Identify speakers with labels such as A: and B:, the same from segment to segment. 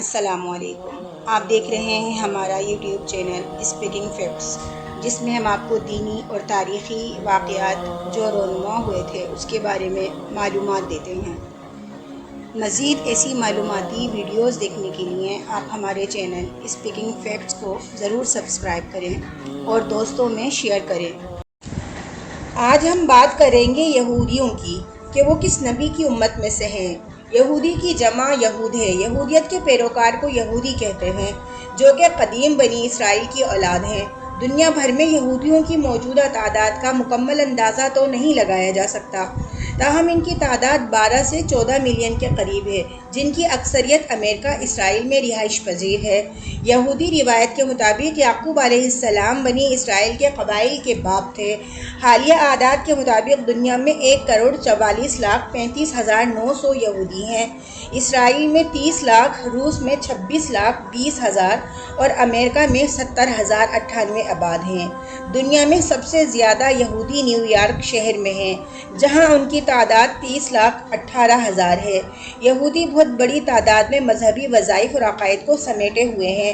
A: السلام علیکم۔ آپ دیکھ رہے ہیں ہمارا یوٹیوب چینل اسپیکنگ فیکٹس، جس میں ہم آپ کو دینی اور تاریخی واقعات جو رونما ہوئے تھے اس کے بارے میں معلومات دیتے ہیں۔ مزید ایسی معلوماتی ویڈیوز دیکھنے کے لیے آپ ہمارے چینل اسپیکنگ فیکٹس کو ضرور سبسکرائب کریں اور دوستوں میں شیئر کریں۔ آج ہم بات کریں گے یہودیوں کی کہ وہ کس نبی کی امت میں سے ہیں۔ یہودی کی جمع یہود ہے۔ یہودیت کے پیروکار کو یہودی کہتے ہیں، جو کہ قدیم بنی اسرائیل کی اولاد ہیں۔ دنیا بھر میں یہودیوں کی موجودہ تعداد کا مکمل اندازہ تو نہیں لگایا جا سکتا، تاہم ان کی تعداد 12 سے 14 ملین کے قریب ہے، جن کی اکثریت امریکہ اسرائیل میں رہائش پذیر ہے۔ یہودی روایت کے مطابق یعقوب علیہ السلام بنی اسرائیل کے قبائل کے باپ تھے۔ حالیہ اعداد کے مطابق دنیا میں 1,44,35,900 یہودی ہیں۔ اسرائیل میں 30 لاکھ، روس میں 26,20,000 اور امریکہ میں 70,098 آباد ہیں۔ دنیا میں سب سے زیادہ یہودی نیو یارک شہر میں ہیں، جہاں ان کی تعداد 30,18,000 ہے۔ یہودی بہت بڑی تعداد میں مذہبی وظائف اور عقائد کو سمیٹے ہوئے ہیں۔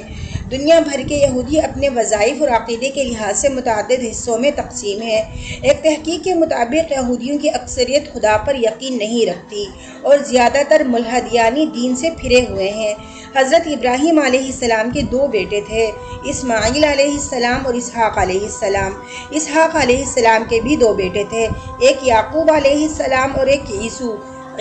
A: دنیا بھر کے یہودی اپنے وظائف اور عقیدے کے لحاظ سے متعدد حصوں میں تقسیم ہیں۔ ایک تحقیق کے مطابق یہودیوں کی اکثریت خدا پر یقین نہیں رکھتی اور زیادہ تر ملحد یعنی دین سے پھرے ہوئے ہیں۔ حضرت ابراہیم علیہ السلام کے 2 بیٹے تھے، اسماعیل علیہ السلام اور اسحاق علیہ السلام۔ اسحاق علیہ السلام کے بھی 2 بیٹے تھے، ایک یعقوب علیہ السلام اور ایک عیسو۔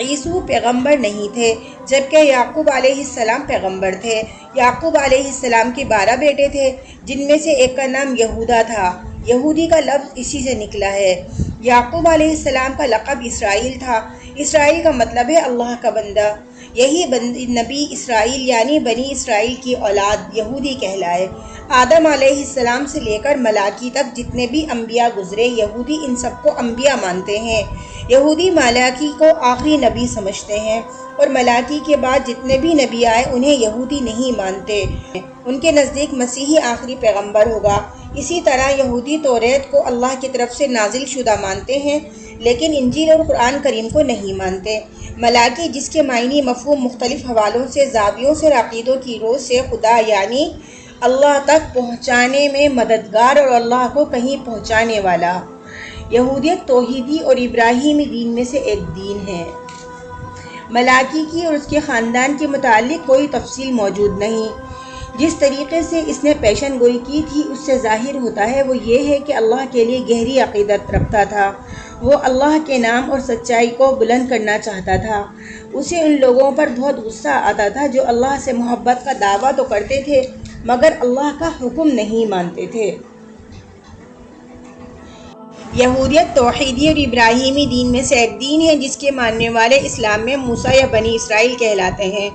A: عیسو پیغمبر نہیں تھے، جبکہ یعقوب علیہ السلام پیغمبر تھے۔ یعقوب علیہ السلام کے 12 بیٹے تھے، جن میں سے ایک کا نام یہودا تھا۔ یہودی کا لفظ اسی سے نکلا ہے۔ یعقوب علیہ السلام کا لقب اسرائیل تھا۔ اسرائیل کا مطلب ہے اللہ کا بندہ۔ یہی نبی اسرائیل یعنی بنی اسرائیل کی اولاد یہودی کہلائے۔ آدم علیہ السلام سے لے کر ملاکی تک جتنے بھی انبیاء گزرے، یہودی ان سب کو انبیاء مانتے ہیں۔ یہودی ملاکی کو آخری نبی سمجھتے ہیں اور ملاکی کے بعد جتنے بھی نبی آئے انہیں یہودی نہیں مانتے۔ ان کے نزدیک مسیحی آخری پیغمبر ہوگا۔ اسی طرح یہودی توریت کو اللہ کی طرف سے نازل شدہ مانتے ہیں، لیکن انجیل اور قرآن کریم کو نہیں مانتے۔ ملاکی، جس کے معنی مفہوم مختلف حوالوں سے، زاویوں سے اور عقیدوں کی رو سے خدا یعنی اللہ تک پہنچانے میں مددگار اور اللہ کو کہیں پہنچانے والا۔ یہودیت توحیدی اور ابراہیمی دین میں سے ایک دین ہے۔ ملاکی کی اور اس کے خاندان کے متعلق کوئی تفصیل موجود نہیں۔ جس طریقے سے اس نے پیشن گوئی کی تھی اس سے ظاہر ہوتا ہے وہ یہ ہے کہ اللہ کے لیے گہری عقیدت رکھتا تھا۔ وہ اللہ کے نام اور سچائی کو بلند کرنا چاہتا تھا۔ اسے ان لوگوں پر بہت غصہ آتا تھا جو اللہ سے محبت کا دعویٰ تو کرتے تھے مگر اللہ کا حکم نہیں مانتے تھے۔ یہودیت توحیدی اور ابراہیمی دین میں سے ایک دین ہے، جس کے ماننے والے اسلام میں موسیٰ یا بنی اسرائیل کہلاتے ہیں۔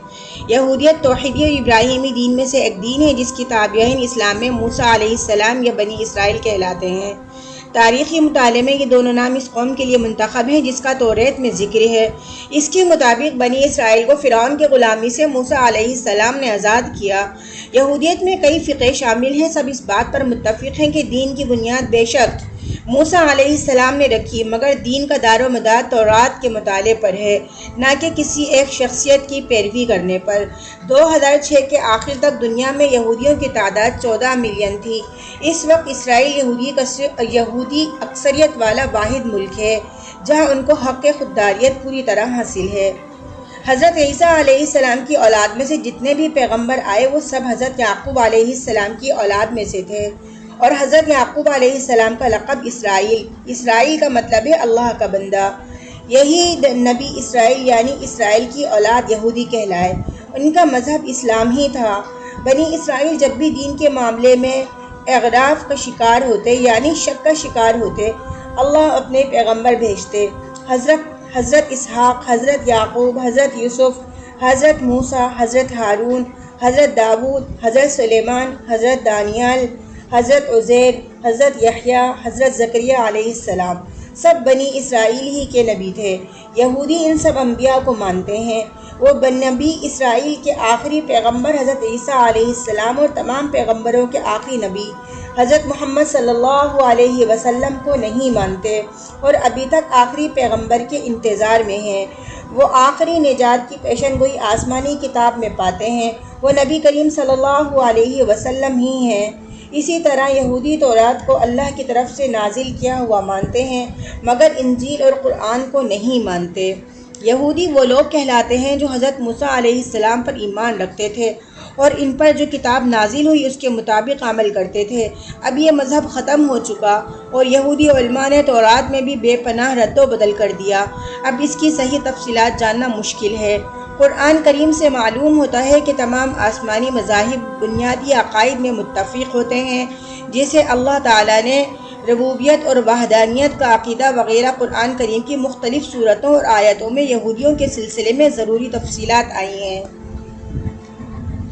A: یہودیت توحیدی اور ابراہیمی دین میں سے ایک دین ہے جس کی تابعین اسلام میں موسیٰ علیہ السلام یا بنی اسرائیل کہلاتے ہیں۔ تاریخی مطالعے میں یہ دونوں نام اس قوم کے لیے منتخب ہیں جس کا توریت میں ذکر ہے۔ اس کے مطابق بنی اسرائیل کو فرعون کی غلامی سے موسیٰ علیہ السلام نے آزاد کیا۔ یہودیت میں کئی فرقے شامل ہیں، سب اس بات پر متفق ہیں کہ دین کی بنیاد بے شک موسیٰ علیہ السلام نے رکھی، مگر دین کا دار و مدار تورات کے مطالعے پر ہے، نہ کہ کسی ایک شخصیت کی پیروی کرنے پر۔ 2006 کے آخر تک دنیا میں یہودیوں کی تعداد 14 ملین تھی۔ اس وقت اسرائیل یہودی اکثریت والا واحد ملک ہے جہاں ان کو حق خودداریت پوری طرح حاصل ہے۔ حضرت عیسیٰ علیہ السلام کی اولاد میں سے جتنے بھی پیغمبر آئے وہ سب حضرت یعقوب علیہ السلام کی اولاد میں سے تھے، اور حضرت یعقوب علیہ السلام کا لقب اسرائیل کا مطلب ہے اللہ کا بندہ۔ یہی نبی اسرائیل یعنی اسرائیل کی اولاد یہودی کہلائے۔ ان کا مذہب اسلام ہی تھا۔ بنی اسرائیل جب بھی دین کے معاملے میں اغراف کا شکار ہوتے یعنی شک کا شکار ہوتے، اللہ اپنے پیغمبر بھیجتے۔ حضرت اسحاق، حضرت یعقوب، حضرت یوسف، حضرت موسیٰ، حضرت ہارون، حضرت داؤد، حضرت سلیمان، حضرت دانیال، حضرت عزیر، حضرت یحییٰ، حضرت زکریا علیہ السلام، سب بنی اسرائیل ہی کے نبی تھے۔ یہودی ان سب انبیاء کو مانتے ہیں۔ وہ نبی اسرائیل کے آخری پیغمبر حضرت عیسیٰ علیہ السلام اور تمام پیغمبروں کے آخری نبی حضرت محمد صلی اللہ علیہ وسلم کو نہیں مانتے اور ابھی تک آخری پیغمبر کے انتظار میں ہیں۔ وہ آخری نجات کی پیشن گوئی آسمانی کتاب میں پاتے ہیں، وہ نبی کریم صلی اللہ علیہ وسلم ہی ہیں۔ اسی طرح یہودی تورات کو اللہ کی طرف سے نازل کیا ہوا مانتے ہیں، مگر انجیل اور قرآن کو نہیں مانتے۔ یہودی وہ لوگ کہلاتے ہیں جو حضرت موسیٰ علیہ السلام پر ایمان رکھتے تھے اور ان پر جو کتاب نازل ہوئی اس کے مطابق عمل کرتے تھے۔ اب یہ مذہب ختم ہو چکا اور یہودی علماء نے تورات میں بھی بے پناہ رد و بدل کر دیا۔ اب اس کی صحیح تفصیلات جاننا مشکل ہے۔ قرآن کریم سے معلوم ہوتا ہے کہ تمام آسمانی مذاہب بنیادی عقائد میں متفق ہوتے ہیں، جیسے اللہ تعالیٰ نے ربوبیت اور وحدانیت کا عقیدہ وغیرہ۔ قرآن کریم کی مختلف صورتوں اور آیتوں میں یہودیوں کے سلسلے میں ضروری تفصیلات آئی ہیں۔